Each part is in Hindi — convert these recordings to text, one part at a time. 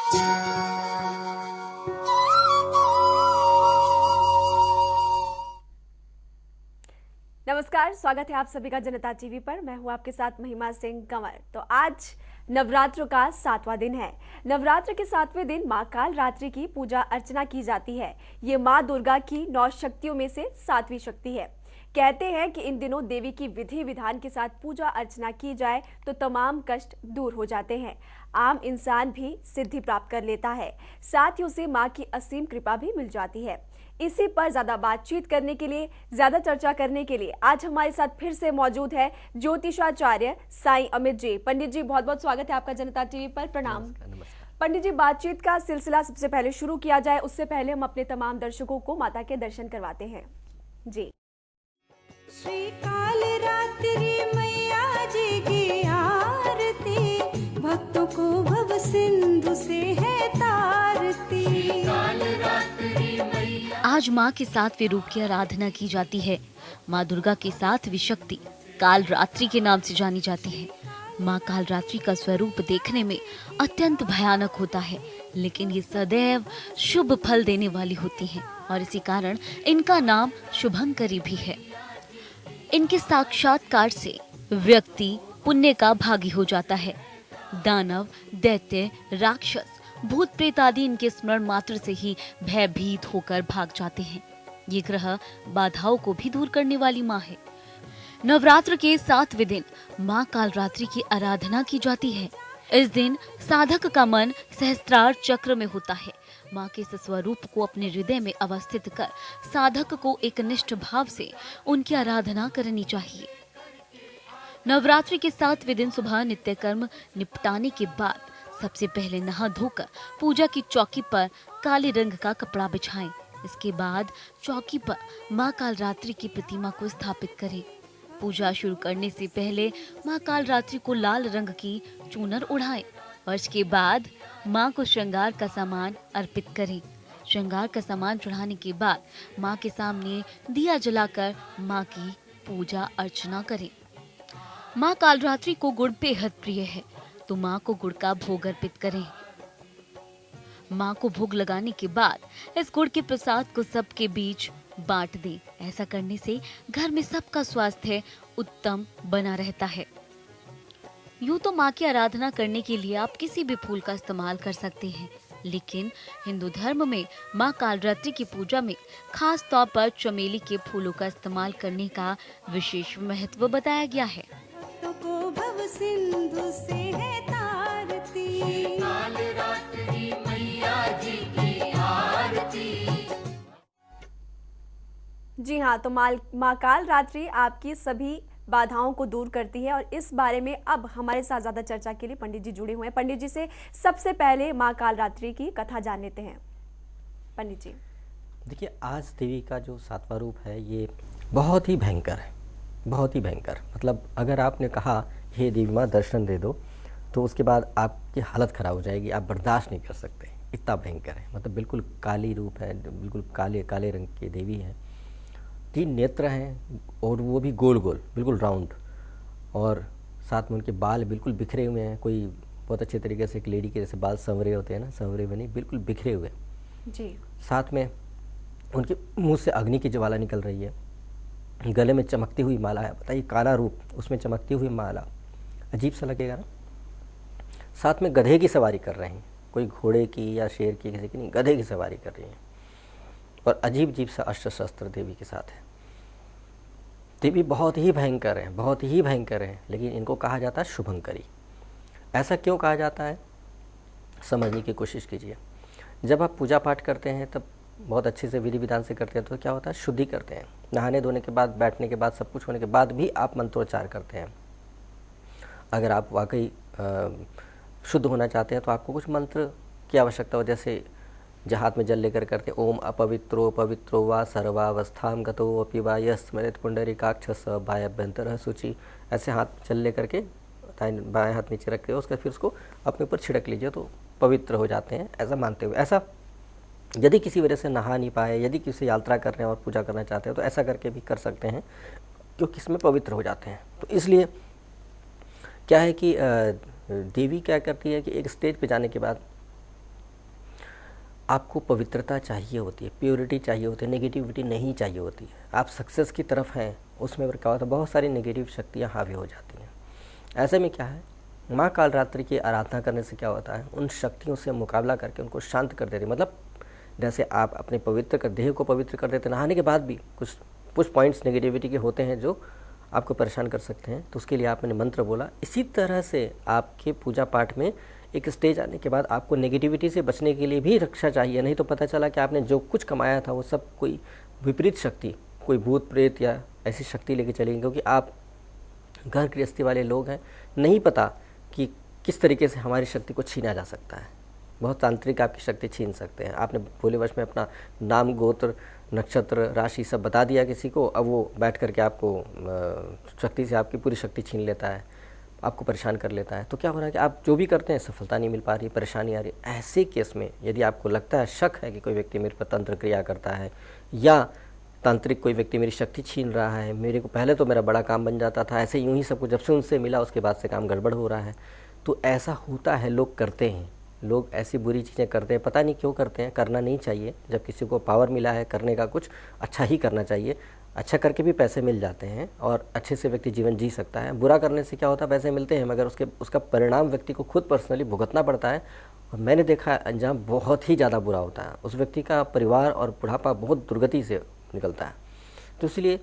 नमस्कार, स्वागत है आप सभी का जनता टीवी पर। मैं हूं आपके साथ महिमा सिंह कंवर। तो आज नवरात्र का 7वां दिन है। नवरात्र के 7वें दिन मां काल रात्रि की पूजा अर्चना की जाती है। ये मां दुर्गा की 9 शक्तियों में से 7वीं शक्ति है। कहते हैं कि इन दिनों देवी की विधि विधान के साथ पूजा अर्चना की जाए तो तमाम कष्ट दूर हो जाते हैं। आम इंसान भी सिद्धि प्राप्त कर लेता है, साथ ही उसे मां की असीम कृपा भी मिल जाती है। इसी पर ज्यादा बातचीत करने के लिए, ज्यादा चर्चा करने के लिए आज हमारे साथ फिर से मौजूद है ज्योतिषाचार्य साईं अमित जी। पंडित जी, बहुत बहुत स्वागत है आपका जनता टीवी पर। प्रणाम। नमस्कार। पंडित जी, बातचीत का सिलसिला सबसे पहले शुरू किया जाए, उससे पहले हम अपने तमाम दर्शकों को माता के दर्शन करवाते हैं। जी। श्री काल रात्रि मैया जी की आरती, भक्तों को भव सिंधु से है तारती। आज माँ के 7वें रूप की आराधना की जाती है। माँ दुर्गा की 7वीं शक्ति काल रात्रि के नाम से जानी जाती है। माँ काल रात्रि का स्वरूप देखने में अत्यंत भयानक होता है, लेकिन ये सदैव शुभ फल देने वाली होती हैं और इसी कारण इनका नाम शुभंकरी भी है। इनके साक्षात्कार से व्यक्ति पुण्य का भागी हो जाता है। दानव, दैत्य, राक्षस, भूत प्रेत आदि इनके स्मरण मात्र से ही भयभीत होकर भाग जाते हैं। ये ग्रह बाधाओं को भी दूर करने वाली माँ है। नवरात्र के 7वें दिन माँ कालरात्रि की आराधना की जाती है। इस दिन साधक का मन सहस्त्रार चक्र में होता है। माँ के इस स्वरूप को अपने हृदय में अवस्थित कर साधक को एक निष्ठ भाव से उनकी आराधना करनी चाहिए। नवरात्रि के 7वें दिन सुबह नित्य कर्म निपटाने के बाद सबसे पहले नहा धोकर पूजा की चौकी पर काले रंग का कपड़ा बिछाएं। इसके बाद चौकी पर माँ कालरात्रि की प्रतिमा को स्थापित करें। पूजा शुरू करने से पहले माँ कालरात्रि को लाल रंग की चूनर उड़ाएं और इसके बाद माँ को श्रृंगार का सामान अर्पित करें। श्रृंगार का सामान चढ़ाने के बाद माँ के सामने दिया जलाकर माँ की पूजा अर्चना करें। माँ कालरात्रि को गुड़ बेहद प्रिय है, तो माँ को गुड़ का भोग अर्पित करें। माँ को भोग लगाने के बाद इस गुड़ के प्रसाद को सबके बीच बांट दें। ऐसा करने से घर में सबका स्वास्थ्य उत्तम बना रहता है। यूं तो माँ की आराधना करने के लिए आप किसी भी फूल का इस्तेमाल कर सकते हैं, लेकिन हिंदू धर्म में माँ कालरात्रि की पूजा में खास तौर पर चमेली के फूलों का इस्तेमाल करने का विशेष महत्व बताया गया है। को भव सिंधु से है तारती, कालरात्रि मैया जी की आरती। जी हाँ, तो माँ काल रात्रि आपकी सभी बाधाओं को दूर करती है और इस बारे में अब हमारे साथ ज्यादा चर्चा के लिए पंडित जी जुड़े हुए हैं। पंडित जी से सबसे पहले माँ काल रात्रि की कथा जान लेते हैं। पंडित जी, देखिए, आज देवी का जो 7वां रूप है ये बहुत ही भयंकर है, बहुत ही भयंकर। मतलब अगर आपने कहा हे देवी माँ दर्शन दे दो, तो उसके बाद आपकी हालत ख़राब हो जाएगी, आप बर्दाश्त नहीं कर सकते, इतना भयंकर है। मतलब बिल्कुल काली रूप है, बिल्कुल काले काले रंग की देवी है। 3 नेत्र हैं और वो भी गोल गोल, बिल्कुल राउंड, और साथ में उनके बाल बिल्कुल बिखरे हुए हैं। कोई बहुत अच्छे तरीके से एक लेडी के जैसे बाल संवरे होते हैं ना, संवरे बने बिल्कुल बिखरे हुए जी। साथ में उनके मुंह से अग्नि की ज्वाला निकल रही है। गले में चमकती हुई माला है, बताइए, काला रूप, उसमें चमकती हुई माला, अजीब सा लगेगा ना। साथ में गधे की सवारी कर रहे हैं, कोई घोड़े की या शेर की, किसी की नहीं, गधे की सवारी कर रही हैं। और अजीब अजीब सा अस्त्र शस्त्र देवी के साथ है। देवी बहुत ही भयंकर है, बहुत ही भयंकर है, लेकिन इनको कहा जाता है शुभंकरी। ऐसा क्यों कहा जाता है, समझने की कोशिश कीजिए। जब आप पूजा पाठ करते हैं तब बहुत अच्छे से विधि विधान से करते हैं, तो क्या होता है, शुद्धि करते हैं। नहाने धोने के बाद, बैठने के बाद, सब कुछ होने के बाद भी आप मंत्रोच्चार करते हैं। अगर आप वाकई शुद्ध होना चाहते हैं तो आपको कुछ मंत्र की आवश्यकता हो, जैसे जो हाथ में जल लेकर करते, ओम अपवित्रो पवित्रो वा सर्वावस्थाम गतो अपि वा यस्मरेत पुंडरीकाक्ष स बाह्याभ्यंतरः शुचि। ऐसे हाथ जल लेकर के बाएं हाथ नीचे रख के उसका फिर उसको अपने ऊपर छिड़क लीजिए तो पवित्र हो जाते हैं, ऐसा मानते हुए। ऐसा यदि किसी वजह से नहा नहीं पाए, यदि किसी यात्रा कर रहे हैं और पूजा करना चाहते हैं तो ऐसा करके भी कर सकते हैं, क्योंकि इसमें पवित्र हो जाते हैं। तो इसलिए क्या है कि देवी क्या करती है कि एक स्टेज पे जाने के बाद आपको पवित्रता चाहिए होती है, प्योरिटी चाहिए होती है, नेगेटिविटी नहीं चाहिए होती है। आप सक्सेस की तरफ हैं, उसमें क्या होता है, बहुत सारी नेगेटिव शक्तियाँ हावी हो जाती हैं। ऐसे में क्या है, माँ कालरात्रि की आराधना करने से क्या होता है, उन शक्तियों से मुकाबला करके उनको शांत कर देती है। मतलब जैसे आप अपने देह को पवित्र कर देते, नहाने के बाद भी कुछ पॉइंट्स नेगेटिविटी के होते हैं जो आपको परेशान कर सकते हैं, तो उसके लिए आपने मंत्र बोला। इसी तरह से आपके पूजा पाठ में एक स्टेज आने के बाद आपको नेगेटिविटी से बचने के लिए भी रक्षा चाहिए। नहीं तो पता चला कि आपने जो कुछ कमाया था वो सब कोई विपरीत शक्ति, कोई भूत प्रेत या ऐसी शक्ति लेके चलेगी, क्योंकि आप घर गृहस्थी वाले लोग हैं, नहीं पता कि किस तरीके से हमारी शक्ति को छीना जा सकता है। बहुत तांत्रिक आपकी शक्ति छीन सकते हैं। आपने भोलेवश में अपना नाम, गोत्र, नक्षत्र, राशि सब बता दिया किसी को, अब वो बैठ करके आपको शक्ति से आपकी पूरी शक्ति छीन लेता है, आपको परेशान कर लेता है। तो क्या हो रहा है कि आप जो भी करते हैं सफलता नहीं मिल पा रही, परेशानी आ रही। ऐसे केस में यदि आपको लगता है, शक है कि कोई व्यक्ति मेरे पर तंत्र क्रिया करता है या तांत्रिक कोई व्यक्ति मेरी शक्ति छीन रहा है, मेरे को पहले तो मेरा बड़ा काम बन जाता था, ऐसे यूं ही सब कुछ जब से उनसे मिला उसके बाद से काम गड़बड़ हो रहा है, तो ऐसा होता है, लोग करते हैं, लोग ऐसी बुरी चीज़ें करते हैं, पता नहीं क्यों करते हैं। करना नहीं चाहिए। जब किसी को पावर मिला है करने का, कुछ अच्छा ही करना चाहिए। अच्छा करके भी पैसे मिल जाते हैं और अच्छे से व्यक्ति जीवन जी सकता है। बुरा करने से क्या होता है, पैसे मिलते हैं मगर उसका परिणाम व्यक्ति को खुद पर्सनली भुगतना पड़ता है। और मैंने देखा है अंजाम बहुत ही ज़्यादा बुरा होता है, उस व्यक्ति का परिवार और बुढ़ापा बहुत दुर्गति से निकलता है। तो इसलिए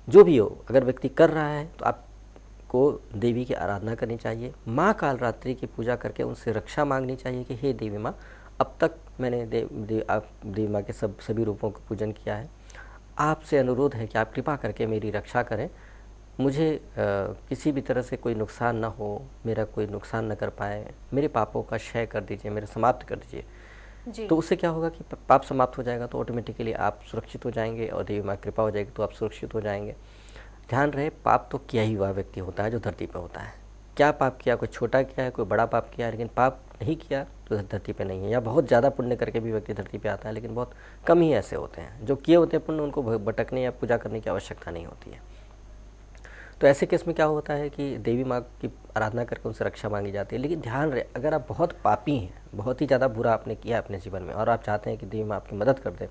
जो भी हो, अगर व्यक्ति कर रहा है तो आपको देवी की आराधना करनी चाहिए। माँ कालरात्रि की पूजा करके उनसे रक्षा मांगनी चाहिए कि हे देवी माँ, अब तक मैंने देवी माँ के सभी रूपों का पूजन किया है, आपसे अनुरोध है कि आप कृपा करके मेरी रक्षा करें, मुझे किसी भी तरह से कोई नुकसान ना हो, मेरा कोई नुकसान न कर पाए, मेरे पापों का क्षय कर दीजिए, मेरे समाप्त कर दीजिए। जी। तो उससे क्या होगा कि पाप समाप्त हो जाएगा, तो ऑटोमेटिकली आप सुरक्षित हो जाएंगे और देवी माँ कृपा हो जाएगी तो आप सुरक्षित हो जाएंगे। ध्यान रहे, पाप तो किया ही हुआ व्यक्ति होता है जो धरती पर होता है। क्या पाप किया, कोई छोटा किया है, कोई बड़ा पाप किया है, लेकिन पाप नहीं किया तो धरती पे नहीं है। या बहुत ज़्यादा पुण्य करके भी व्यक्ति धरती पे आता है, लेकिन बहुत कम ही ऐसे होते हैं जो किए होते हैं पुण्य, उनको भटकने या पूजा करने की आवश्यकता नहीं होती है। तो ऐसे केस में क्या होता है कि देवी माँ की आराधना करके उनसे रक्षा मांगी जाती है। लेकिन ध्यान रहे, अगर आप बहुत पापी हैं, बहुत ही ज़्यादा बुरा आपने किया अपने जीवन में और आप चाहते हैं कि देवी माँ आपकी मदद कर दे,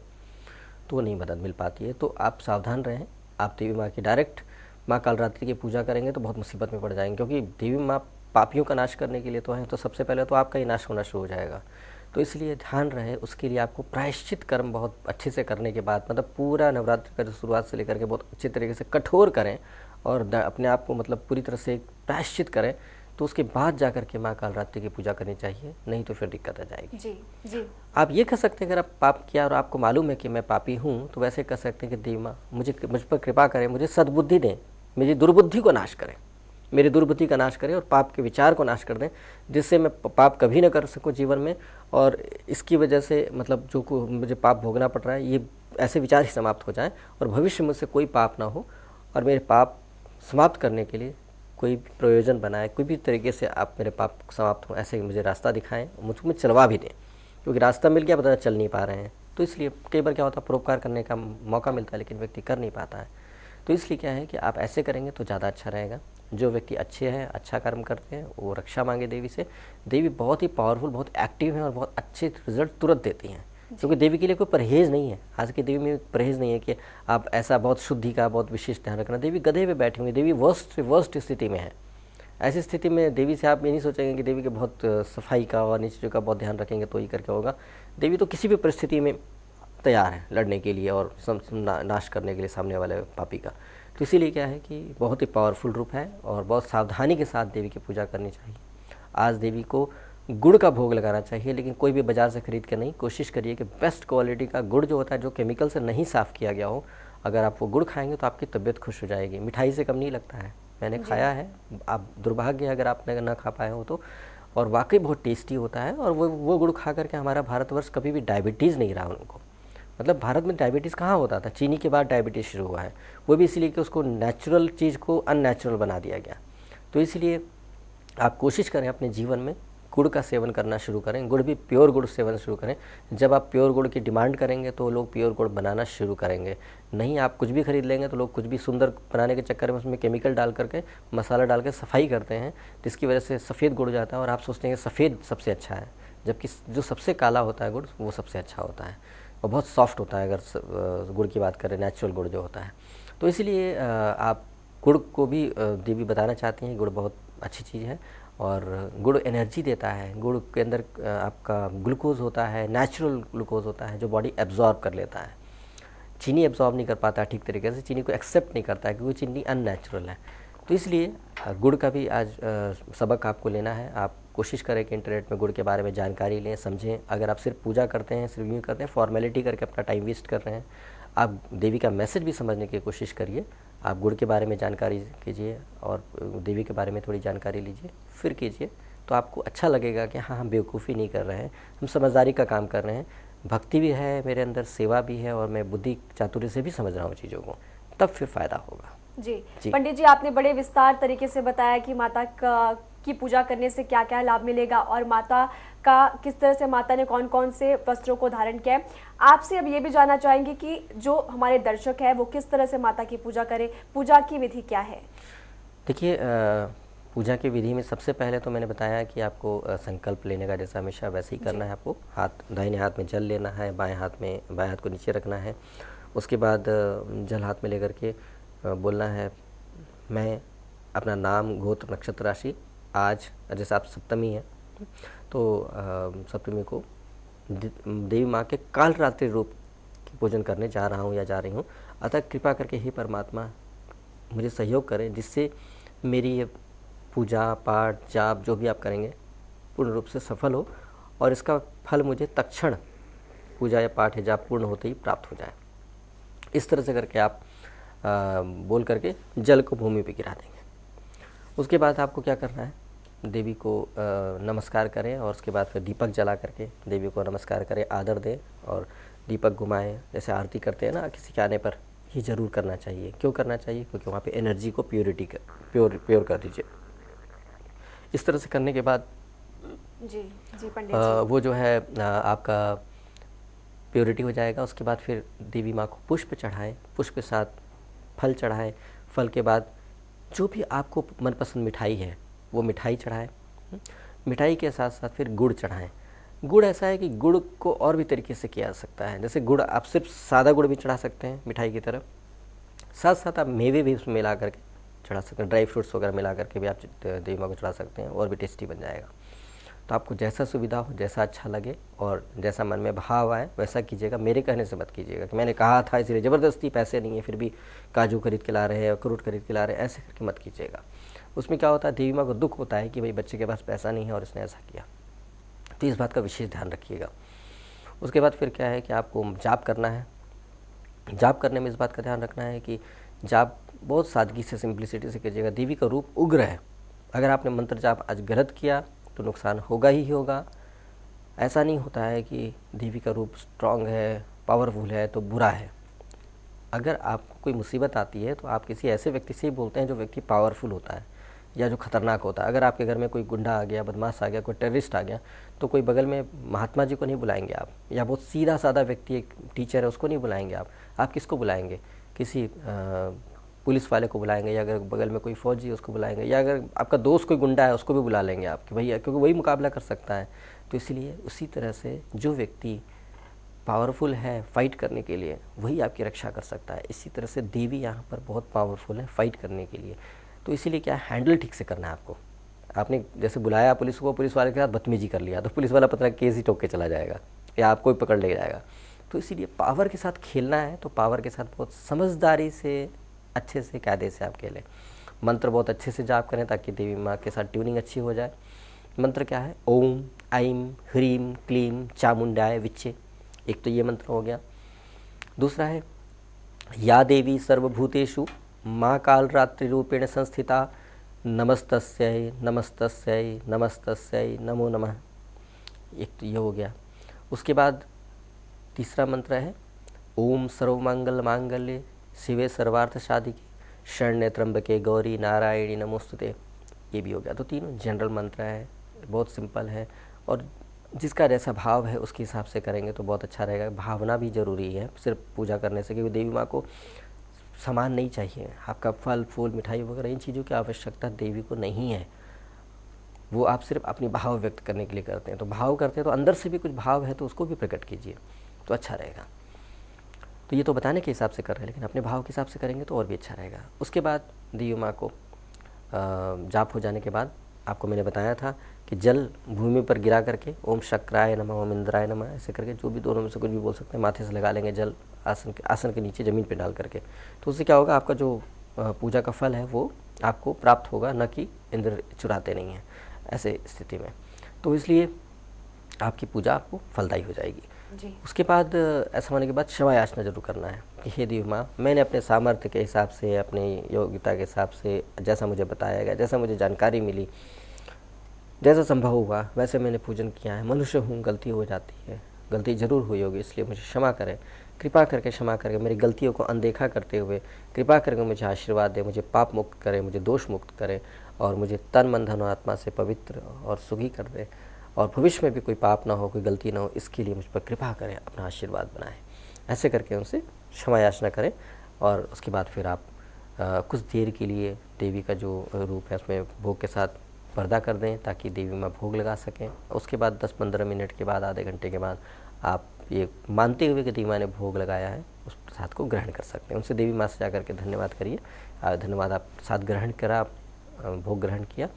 तो वो नहीं मदद मिल पाती है। तो आप सावधान रहें। आप देवी माँ की डायरेक्ट माँ कालरात्रि की पूजा करेंगे तो बहुत मुसीबत में पड़ जाएंगे, क्योंकि देवी माँ पापियों का नाश करने के लिए तो है, तो सबसे पहले तो आपका ही नाश होना शुरू हो जाएगा। तो इसलिए ध्यान रहे, उसके लिए आपको प्रायश्चित कर्म बहुत अच्छे से करने के बाद, मतलब पूरा नवरात्र का शुरुआत से लेकर के बहुत अच्छे तरीके से कठोर करें और अपने आप को मतलब पूरी तरह से प्रायश्चित करें, तो उसके बाद जाकर के माँ कालरात्रि की पूजा करनी चाहिए, नहीं तो फिर दिक्कत आ जाएगी। जी जी। आप ये कह सकते हैं, अगर आप पाप किया और आपको मालूम है कि मैं पापी हूँ, तो वैसे कह सकते हैं कि देवी माँ मुझ पर कृपा करें, मुझे सद्बुद्धि दें, मेरी दुर्बुद्धि को नाश करें, मेरी दुर्बुद्धि का नाश करें और पाप के विचार को नाश कर दें, जिससे मैं पाप कभी न कर सकूं जीवन में। और इसकी वजह से मतलब जो मुझे पाप भोगना पड़ रहा है, ये ऐसे विचार ही समाप्त हो जाएं और भविष्य में मुझसे कोई पाप ना हो, और मेरे पाप समाप्त करने के लिए कोई भी प्रयोजन बनाए, कोई भी तरीके से आप मेरे पाप समाप्त हो, ऐसे मुझे रास्ता दिखाएं, मुझको में चलवा भी दें, क्योंकि रास्ता मिल गया, पता चल नहीं पा रहे हैं। तो इसलिए कई बार क्या होता है, परोपकार करने का मौका मिलता है लेकिन व्यक्ति कर नहीं पाता है। तो इसलिए क्या है कि आप ऐसे करेंगे तो ज़्यादा अच्छा रहेगा। जो व्यक्ति अच्छे हैं, अच्छा कर्म करते हैं, वो रक्षा मांगे देवी से। देवी बहुत ही पावरफुल, बहुत एक्टिव हैं और बहुत अच्छे रिजल्ट तुरंत देती हैं, क्योंकि देवी के लिए कोई परहेज़ नहीं है। आज की देवी में परहेज़ नहीं है कि आप ऐसा बहुत शुद्धि का बहुत विशेष ध्यान रखना। देवी गधे पे बैठी हुई, देवी वर्स्ट स्थिति में है। ऐसी स्थिति में देवी से आप ये नहीं सोचेंगे कि देवी के बहुत सफाई का और नीचे का बहुत ध्यान रखेंगे तो ही करके होगा। देवी तो किसी भी परिस्थिति में तैयार है लड़ने के लिए और नाश करने के लिए सामने वाले पापी का। तो इसीलिए क्या है कि बहुत ही पावरफुल रूप है और बहुत सावधानी के साथ देवी की पूजा करनी चाहिए। आज देवी को गुड़ का भोग लगाना चाहिए, लेकिन कोई भी बाज़ार से खरीद कर नहीं। कोशिश करिए कि बेस्ट क्वालिटी का गुड़ जो होता है, जो केमिकल से नहीं साफ़ किया गया हो, अगर आप वो गुड़ खाएंगे तो आपकी तबीयत खुश हो जाएगी। मिठाई से कम नहीं लगता है, मैंने खाया है। आप दुर्भाग्य है अगर आपने ना खा पाए हो तो, और वाकई बहुत टेस्टी होता है। और वो गुड़ खा करके हमारा भारतवर्ष कभी भी डायबिटीज़ नहीं रहा उनको। मतलब भारत में डायबिटीज़ कहाँ होता था, चीनी के बाद डायबिटीज़ शुरू हुआ है। वो भी इसलिए कि उसको नेचुरल चीज़ को अननेचुरल बना दिया गया। तो इसलिए आप कोशिश करें अपने जीवन में गुड़ का सेवन करना शुरू करें। गुड़ भी प्योर गुड़ सेवन शुरू करें। जब आप प्योर गुड़ की डिमांड करेंगे तो लोग प्योर गुड़ बनाना शुरू करेंगे। नहीं आप कुछ भी खरीद लेंगे तो लोग कुछ भी सुंदर बनाने के चक्कर में उसमें केमिकल डाल करके, मसाला डाल के सफाई करते हैं, जिसकी वजह से सफ़ेद गुड़ जाता है और आप सोचते हैं कि सफ़ेद सबसे अच्छा है। जबकि जो सबसे काला होता है गुड़ वो सबसे अच्छा होता है और बहुत सॉफ्ट होता है। अगर गुड़ की बात करें, नेचुरल गुड़ जो होता है, तो इसीलिए आप गुड़ को भी देवी बताना चाहती हैं। गुड़ बहुत अच्छी चीज़ है और गुड़ एनर्जी देता है। गुड़ के अंदर आपका ग्लूकोज होता है, नेचुरल ग्लूकोज होता है जो बॉडी एब्जॉर्ब कर लेता है। चीनी एब्जॉर्ब नहीं कर पाता ठीक तरीके से, चीनी को एक्सेप्ट नहीं करता है क्योंकि चीनी अननेचुरल है। तो इसलिए गुड़ का भी आज सबक आपको लेना है। आप कोशिश करें कि इंटरनेट में गुड़ के बारे में जानकारी लें, समझें। अगर आप सिर्फ पूजा करते हैं, सिर्फ यूँ करते हैं, फॉर्मेलिटी करके अपना टाइम वेस्ट कर रहे हैं, आप देवी का मैसेज भी समझने की कोशिश करिए। आप गुड़ के बारे में जानकारी कीजिए और देवी के बारे में थोड़ी जानकारी लीजिए, फिर कीजिए, तो आपको अच्छा लगेगा कि हाँ, हम बेवकूफ़ी नहीं कर रहे हैं, हम समझदारी का काम कर रहे हैं। भक्ति भी है मेरे अंदर, सेवा भी है और मैं बुद्धि चातुर्य से भी समझ रहा हूँ चीज़ों को, तब फिर फ़ायदा होगा। जी पंडित जी, आपने बड़े विस्तार तरीके से बताया कि माता की पूजा करने से क्या क्या लाभ मिलेगा और माता का किस तरह से, माता ने कौन कौन से वस्त्रों को धारण किया है। आपसे अब ये भी जानना चाहेंगे कि जो हमारे दर्शक है वो किस तरह से माता की पूजा करें, पूजा की विधि क्या है? देखिए, पूजा की विधि में सबसे पहले तो मैंने बताया कि आपको संकल्प लेने का जैसा हमेशा वैसे ही करना है। आपको दाहिने हाथ में जल लेना है, बाएं हाथ को नीचे रखना है। उसके बाद जल हाथ में लेकर के बोलना है, मैं अपना नाम, गोत्र, नक्षत्र, राशि, आज जैसे आप सप्तमी है तो सप्तमी को देवी माँ के काल रात्रि रूप की पूजन करने जा रहा हूँ या जा रही हूँ। अतः कृपा करके हे परमात्मा मुझे सहयोग करें जिससे मेरी ये पूजा पाठ जाप जो भी आप करेंगे पूर्ण रूप से सफल हो और इसका फल मुझे तत्क्षण पूजा या पाठ या जाप पूर्ण होते ही प्राप्त हो जाए। इस तरह से करके आप बोल करके जल को भूमि पे गिरा देंगे। उसके बाद आपको क्या करना है, देवी को नमस्कार करें और उसके बाद फिर दीपक जला करके देवी को नमस्कार करें, आदर दें और दीपक घुमाएं। जैसे आरती करते हैं ना किसी के आने पर, ये ज़रूर करना चाहिए। क्यों करना चाहिए? क्योंकि वहाँ पे एनर्जी को प्योर कर दीजिए। इस तरह से करने के बाद जी पंडित जी, वो जो है आपका प्योरिटी हो जाएगा। उसके बाद फिर देवी माँ को पुष्प चढ़ाएं, पुष्प के साथ फल चढ़ाएं, फल के बाद जो भी आपको मनपसंद मिठाई है वो मिठाई चढ़ाएं। मिठाई के साथ साथ फिर गुड़ चढ़ाएं। गुड़ ऐसा है कि गुड़ को और भी तरीके से किया जा सकता है। जैसे गुड़ आप सिर्फ सादा गुड़ भी चढ़ा सकते हैं मिठाई की तरफ, साथ साथ आप मेवे भी उसमें मिला करके चढ़ा सकते हैं, ड्राई फ्रूट्स वगैरह मिला करके भी आप देवी माँ को चढ़ा सकते हैं और भी टेस्टी बन जाएगा। तो आपको जैसा सुविधा हो, जैसा अच्छा लगे और जैसा मन में भाव आए वैसा कीजिएगा। मेरे कहने से मत कीजिएगा कि मैंने कहा था इसलिए ज़बरदस्ती, पैसे नहीं है फिर भी काजू खरीद के ला रहे हैं, अखरोट खरीद के ला रहे हैं, ऐसे करके मत कीजिएगा। उसमें क्या होता है, देवी माँ को दुख होता है कि भाई बच्चे के पास पैसा नहीं है और इसने ऐसा किया। तो इस बात का विशेष ध्यान रखिएगा। उसके बाद फिर क्या है कि आपको जाप करना है। जाप करने में इस बात का ध्यान रखना है कि जाप बहुत सादगी से, सिंप्लिसिटी से कीजिएगा। देवी का रूप उग्र है। अगर आपने मंत्र जाप आज गलत किया तो नुकसान होगा ही होगा। ऐसा नहीं होता है कि देवी का रूप स्ट्रांग है, पावरफुल है तो बुरा है। अगर आपको कोई मुसीबत आती है तो आप किसी ऐसे व्यक्ति से ही बोलते हैं जो व्यक्ति पावरफुल होता है या जो खतरनाक होता है। अगर आपके घर में कोई गुंडा आ गया, बदमाश आ गया, कोई टेररिस्ट आ गया, तो कोई बगल में महात्मा जी को नहीं बुलाएंगे आप, या बहुत सीधा साधा व्यक्ति एक टीचर है उसको नहीं बुलाएंगे आप किसको बुलाएंगे? किसी पुलिस वाले को बुलाएंगे, या अगर बगल में कोई फौजी है उसको बुलाएंगे, या अगर आपका दोस्त कोई गुंडा है उसको भी बुला लेंगे आप कि भैया, क्योंकि वही मुकाबला कर सकता है। तो इसलिए उसी तरह से जो व्यक्ति पावरफुल है फाइट करने के लिए वही आपकी रक्षा कर सकता है। इसी तरह से देवी यहाँ पर बहुत पावरफुल है फाइट करने के लिए। तो इसीलिए क्या हैंडल ठीक से करना है आपको। आपने जैसे बुलाया पुलिस को, पुलिस वाले के साथ बदतमीजी कर लिया तो पुलिस वाला पता केस ही ठोक के चला जाएगा या आपको ही पकड़ ले जाएगा। तो इसीलिए पावर के साथ खेलना है तो पावर के साथ बहुत समझदारी से, अच्छे से, कायदे से आप खेलें। मंत्र बहुत अच्छे से जाप करें ताकि देवी माँ के साथ ट्यूनिंग अच्छी हो जाए। मंत्र क्या है? ओम ऐं ह्रीं क्लीं चामुंडाय विच्चे। एक तो ये मंत्र हो गया। दूसरा है या देवी सर्वभूतेषु माँ काल रात्रि रूपेण संस्थिता नमस्तस्यै नमस्तस्यै नमस्तस्यै नमो नमः। एक तो ये हो गया। उसके बाद तीसरा मंत्र है ओम सर्वमंगल मांगल्ये शिवे सर्वार्थ साधिके शरण्ये त्र्यंबके गौरी नारायणी नमोस्तुते। ये भी हो गया। तो तीनों जनरल मंत्र है, बहुत सिंपल है और जिसका जैसा भाव है उसके हिसाब से करेंगे तो बहुत अच्छा रहेगा। भावना भी ज़रूरी है सिर्फ पूजा करने से, क्योंकि देवी माँ को सामान नहीं चाहिए। आपका फल फूल मिठाई वगैरह इन चीज़ों की आवश्यकता देवी को नहीं है। वो आप सिर्फ अपनी भाव व्यक्त करने के लिए करते हैं। तो भाव करते हैं तो अंदर से भी कुछ भाव है तो उसको भी प्रकट कीजिए, तो अच्छा रहेगा। तो ये तो बताने के हिसाब से कर रहे हैं, लेकिन अपने भाव के हिसाब से करेंगे तो और भी अच्छा रहेगा। उसके बाद देवी माँ को जाप हो जाने के बाद आपको मैंने बताया था कि जल भूमि पर गिरा करके ओम शक्राय नमः, ओम इंद्राय नमः, ऐसे करके जो भी दोनों में से कुछ भी बोल सकते हैं, माथे से लगा लेंगे जल आसन के नीचे ज़मीन पे डाल करके। तो उससे क्या होगा, आपका जो पूजा का फल है वो आपको प्राप्त होगा, न कि इंद्र चुराते नहीं हैं ऐसे स्थिति में। तो इसलिए आपकी पूजा आपको फलदायी हो जाएगी जी। उसके बाद ऐसा होने के बाद क्षमा याचना जरूर करना है कि हे देवी माँ, मैंने अपने सामर्थ्य के हिसाब से, अपनी योग्यता के हिसाब से, जैसा मुझे बताया गया, जैसा मुझे जानकारी मिली, जैसा संभव हुआ वैसे मैंने पूजन किया है। मनुष्य हूँ, गलती हो जाती है, गलती जरूर हुई होगी, इसलिए मुझे क्षमा करें, कृपा करके क्षमा करके मेरी गलतियों को अनदेखा करते हुए कृपा करके मुझे आशीर्वाद दे, मुझे पाप मुक्त करे, मुझे दोष मुक्त करे और मुझे तन मन धन और आत्मा से पवित्र और सुखी कर दे, और भविष्य में भी कोई पाप ना हो, कोई गलती ना हो, इसके लिए मुझ पर कृपा करें, अपना आशीर्वाद बनाएं। ऐसे करके उनसे क्षमा याचना करें। और उसके बाद फिर आप कुछ देर के लिए देवी का जो रूप है उसमें भोग के साथ पर्दा कर दें ताकि देवी माँ भोग लगा सकें। उसके बाद 10-15 मिनट के बाद, आधे घंटे के बाद आप ये मानते हुए कि देवी माँ ने भोग लगाया है उस प्रसाद को ग्रहण कर सकते हैं। उनसे देवी माँ से जा करके धन्यवाद करिए, धन्यवाद, आप प्रसाद ग्रहण करा, आप भोग ग्रहण किया।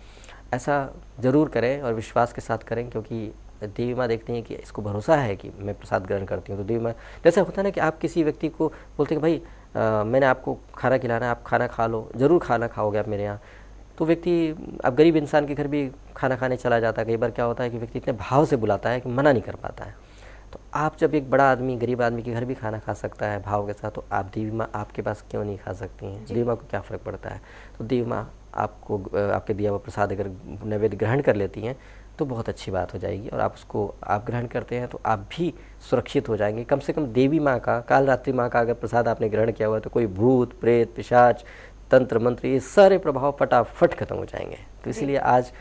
ऐसा ज़रूर करें और विश्वास के साथ करें, क्योंकि देवी माँ देखती हैं कि इसको भरोसा है कि मैं प्रसाद ग्रहण करती हूँ। तो देवी माँ, जैसा होता है ना कि आप किसी व्यक्ति को बोलते हैं कि भाई मैंने आपको खाना खिलाना है, आप खाना खा लो, ज़रूर खाना खाओगे आप मेरे यहाँ। तो व्यक्ति, अब गरीब इंसान के घर भी खाना खाने चला जाता है। कई बार क्या होता है कि व्यक्ति इतने भाव से बुलाता है कि मना नहीं कर पाता है। तो आप जब एक बड़ा आदमी गरीब आदमी के घर भी खाना खा सकता है भाव के साथ, तो आप देवी माँ आपके पास क्यों नहीं खा सकती हैं? देवी माँ को क्या फ़र्क पड़ता है? तो देवी माँ आपको आपके दिया हुआ प्रसाद अगर नैवेद्य ग्रहण कर लेती हैं तो बहुत अच्छी बात हो जाएगी, और आप उसको आप ग्रहण करते हैं तो आप भी सुरक्षित हो जाएंगे। कम से कम देवी माँ का, काल रात्रि माँ का अगर प्रसाद आपने ग्रहण किया हुआ है तो कोई भूत प्रेत पिशाच तंत्र मंत्र ये सारे प्रभाव फटाफट खत्म हो जाएंगे। तो इसीलिए आज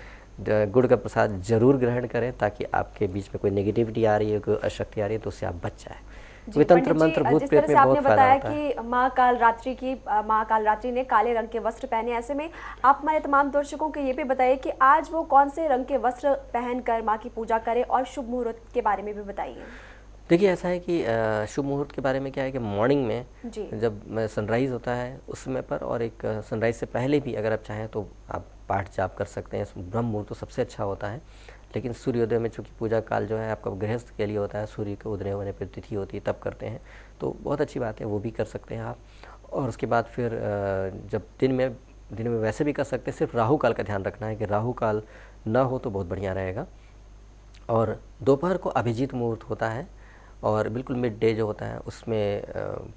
गुड़ का प्रसाद जरूर ग्रहण करें ताकि आपके बीच में कोई नेगेटिविटी आ रही है, कोई अशक्ति आ रही है तो उससे आप बच जाए। जी, तंत्र पंडित मंत्र जी, भूत जिस प्रेत तरह से में बहुत आपने फायदा बताया होता है। कि माँ कालरात्रि ने काले रंग के वस्त्र पहने, ऐसे में आप हमारे तमाम दर्शकों को ये भी बताइए कि आज वो कौन से रंग के वस्त्र पहनकर माँ की पूजा करें, और शुभ मुहूर्त के बारे में भी बताइए। देखिए ऐसा है कि शुभ मुहूर्त के बारे में क्या है कि मॉर्निंग में जी। जब सनराइज़ होता है उस समय पर, और एक सनराइज़ से पहले भी अगर आप चाहें तो आप पाठ जाप कर सकते हैं। ब्रह्म मुहूर्त तो सबसे अच्छा होता है, लेकिन सूर्योदय में चूँकि पूजा काल जो है आपका गृहस्थ के लिए होता है, सूर्य के उदय होने पर तिथि होती है तब करते हैं, तो बहुत अच्छी बात है, वो भी कर सकते हैं आप। और उसके बाद फिर जब दिन में वैसे भी कर सकते हैं, सिर्फ राहु काल का ध्यान रखना है कि राहु काल ना हो तो बहुत बढ़िया रहेगा। और दोपहर को अभिजीत मुहूर्त होता है, और बिल्कुल मिड डे जो होता है उसमें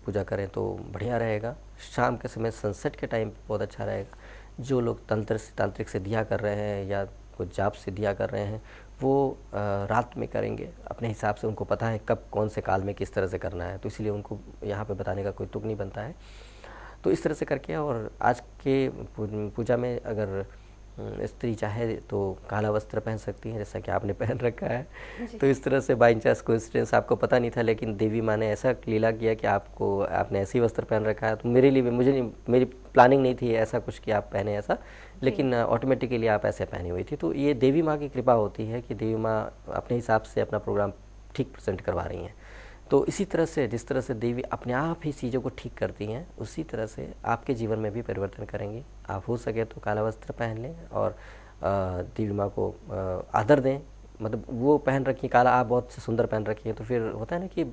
पूजा करें तो बढ़िया रहेगा। शाम के समय सनसेट के टाइम बहुत अच्छा रहेगा। जो लोग तांत्रिक से दिया कर रहे हैं या कुछ जाप से दिया कर रहे हैं वो रात में करेंगे अपने हिसाब से, उनको पता है कब कौन से काल में किस तरह से करना है, तो इसलिए उनको यहाँ पे बताने का कोई तुक नहीं बनता है। तो इस तरह से करके, और आज के पूजा में अगर स्त्री चाहे तो काला वस्त्र पहन सकती हैं जैसा कि आपने पहन रखा है। तो इस तरह से बाई चांस कोइंसिडेंस, आपको पता नहीं था लेकिन देवी माँ ने ऐसा लीला किया कि आपने ऐसी वस्त्र पहन रखा है। तो मेरे लिए मेरी प्लानिंग नहीं थी ऐसा कुछ कि आप पहने ऐसा, लेकिन ऑटोमेटिकली आप ऐसे पहनी हुई थी। तो ये देवी माँ की कृपा होती है कि देवी माँ अपने हिसाब से अपना प्रोग्राम ठीक प्रेजेंट करवा रही हैं। तो इसी तरह से, जिस तरह से देवी अपने आप ही चीज़ों को ठीक करती हैं, उसी तरह से आपके जीवन में भी परिवर्तन करेंगे। आप हो सके तो काला वस्त्र पहन लें और देवी माँ को आदर दें। मतलब वो पहन रखी काला, आप बहुत सुंदर पहन रखी है तो फिर होता है ना कि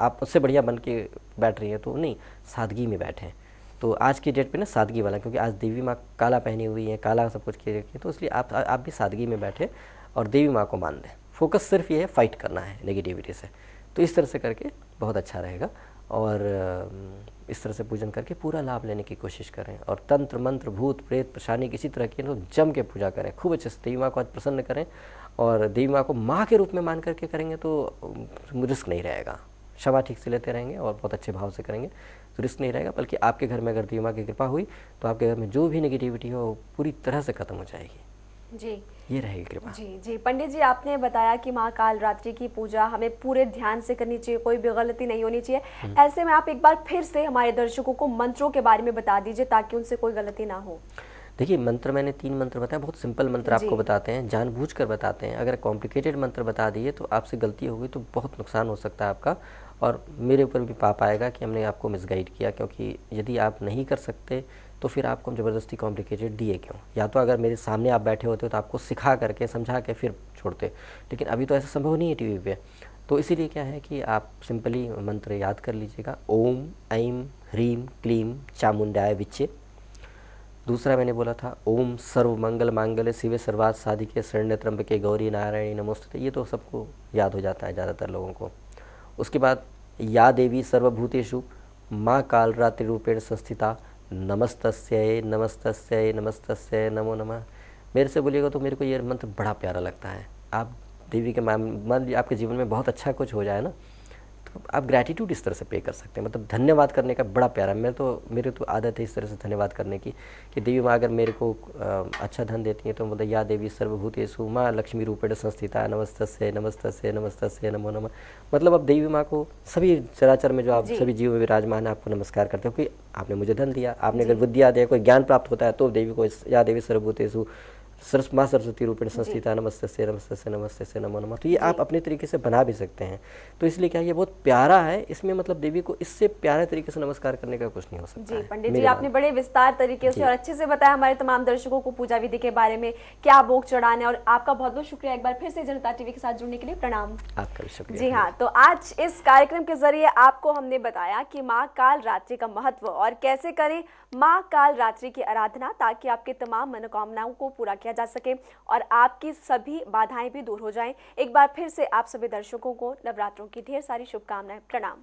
आप उससे बढ़िया बन के बैठ रही है, तो नहीं, सादगी में बैठें। तो आज की डेट पे ना सादगी वाला, क्योंकि आज देवी माँ काला पहनी हुई है, काला सब कुछ किए रखी है, तो इसलिए आप भी सादगी में बैठे और देवी माँ को मान दें। फोकस सिर्फ ये है, फाइट करना है नेगेटिविटी से। तो इस तरह से करके बहुत अच्छा रहेगा, और इस तरह से पूजन करके पूरा लाभ लेने की कोशिश करें। और तंत्र मंत्र भूत प्रेत परेशानी किसी तरह की तो जम के पूजा करें, खूब अच्छे से देवी माँ को आज प्रसन्न करें, और देवी माँ को माँ के रूप में मान करके करेंगे तो रिस्क नहीं रहेगा। क्षमा ठीक से लेते रहेंगे और बहुत अच्छे भाव से करेंगे तो रिस्क नहीं रहेगा, बल्कि आपके घर में अगर देवी माँ की कृपा हुई तो आपके घर में जो भी नेगेटिविटी हो वो पूरी तरह से खत्म हो जाएगी। जी, ये रहेगी कृपा। जी पंडित जी, आपने बताया कि माँ कालरात्रि की पूजा हमें पूरे ध्यान से करनी चाहिए, कोई भी गलती नहीं होनी चाहिए। ऐसे में आप एक बार फिर से हमारे दर्शकों को मंत्रों के बारे में बता दीजिए ताकि उनसे कोई गलती ना हो। देखिए मंत्र मैंने 3 मंत्र बताए, बहुत सिंपल मंत्र आपको जी। बताते हैं, जानबूझकर बताते हैं। अगर कॉम्प्लिकेटेड मंत्र बता दिए तो आपसे गलती होगी तो बहुत नुकसान हो सकता है आपका, और मेरे ऊपर भी पाप आएगा कि हमने आपको मिसगाइड किया। क्योंकि यदि आप नहीं कर सकते तो फिर आपको हम ज़बरदस्ती कॉम्प्लिकेटेड दिए क्यों? या तो अगर मेरे सामने आप बैठे होते तो आपको सिखा करके समझा के फिर छोड़ते, लेकिन अभी तो ऐसा संभव नहीं है टीवी पे। तो इसीलिए क्या है कि आप सिंपली मंत्र याद कर लीजिएगा, ओम ऐं ह्रीं क्लीं चामुंडाय विच्चे। दूसरा मैंने बोला था ओम सर्व मंगल मांगल्ये शिवे सर्वार्थ साधिके शरण्ये त्र्यंबके गौरी नारायणी नमोस्तुते। ये तो सबको याद हो जाता है ज़्यादातर लोगों को। उसके बाद या देवी सर्वभूतेषु माँ कालरात्रि रूपेण संस्थिता नमस्तस्यै नमस्तस्यै नमस्तस्यै नमो नमः। मेरे से बोलिएगा तो मेरे को ये मंत्र बड़ा प्यारा लगता है। आप देवी के मान लीजिए आपके जीवन में बहुत अच्छा कुछ हो जाए ना, तो आप ग्रैटिट्यूड इस तरह से पे कर सकते हैं। मतलब धन्यवाद करने का बड़ा प्यारा, मेरे तो आदत है इस तरह से धन्यवाद करने की कि देवी माँ अगर मेरे को अच्छा धन देती है तो मतलब या देवी सर्वभूतेषु माँ लक्ष्मी रूपेण संस्थिता नमस्तस्यै नमस्तस्यै नमस्तस्यै नमो नमः। मतलब अब देवी माँ को सभी चराचर में जो आप जी। सभी जीव में विराजमान है आपको नमस्कार करते हो कि आपने मुझे धन दिया, आपने अगर विद्या दिया, कोई ज्ञान प्राप्त होता है तो देवी को या देवी सर्वभूतेषु माँ सरस्वती रूपेण संस्थिता नमस्तस्यै नमस्तस्यै नमस्तस्यै नमो नमः। तो ये आप अपने तरीके से बना भी सकते हैं। तो इसलिए क्या ये बहुत प्यारा है, इसमें मतलब देवी को इससे प्यारे तरीके से नमस्कार करने का कुछ नहीं हो सकता जी है। पंडित जी, मेरे आपने बड़े विस्तार तरीके से जी। और अच्छे से बताया हमारे तमाम दर्शकों को पूजा विधि के बारे में, क्या भोग चढ़ाने, और आपका बहुत बहुत शुक्रिया एक बार फिर से जनता टीवी के साथ जुड़ने के लिए। प्रणाम। आपका भी शुक्रिया। जी हाँ, तो आज इस कार्यक्रम के जरिए आपको हमने बताया कि माँ काल रात्रि का महत्व और कैसे करें माँ काल रात्रि की आराधना, ताकि आपके तमाम मनोकामनाओं को पूरा किया जा सके और आपकी सभी बाधाएं भी दूर हो जाएं। एक बार फिर से आप सभी दर्शकों को नवरात्रों की ढेर सारी शुभकामनाएं। प्रणाम।